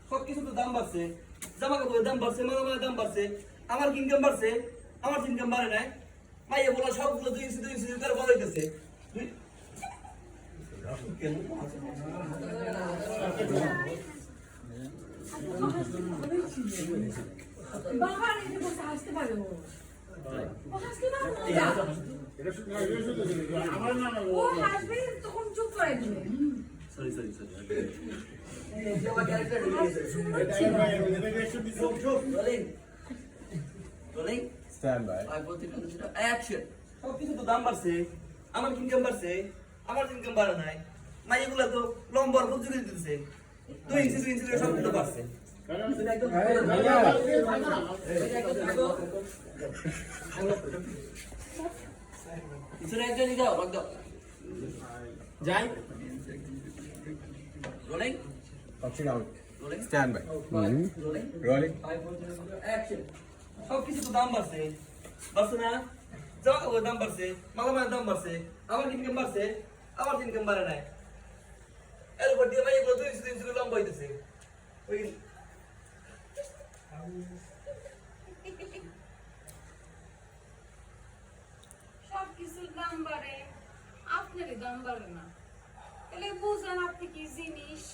সবকিছু তো দাম বাড়ছে, জামা কাপড়ের দাম বাড়ছে, মালামালের দাম বাড়ছে, আমার ইনকাম বাড়ছে, আমার ইনকাম বাড়ে নাই। মাইয়া বলা সবগুলো 2 ইঞ্চি করে বলাইতেছে। Stand by. সবকিছু তো দাম বাড়ছে, আমার ইনকাম বাড়ছে, আমার ইনকাম বাড়ে নাই। মাইয়াগুলা তো লম্বর বুঝে দিতেছে, 2 ইঞ্চি করে সবকিছু বাড়ছে। যাই Option out. Stand by. Rolling. সবকিছু তো দাম বাড়ছে, বাড়ছে না? জামা কাপড়ের দাম বাড়ছে, মালামালের দাম বাড়ছে, আমার ইনকাম বাড়ছে, আমার ইনকাম বাড়ে নাই। এর উপর দিয়ে ভাই এগুলো 2 ইঞ্চি করে লম্বা হইতেছে। সবকিছুর দাম বাড়ে, আপনারই দাম বাড়ে না। তাহলে বুঝেন আপনি কি জিনিস।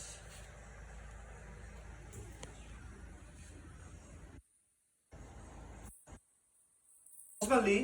Osvaldi,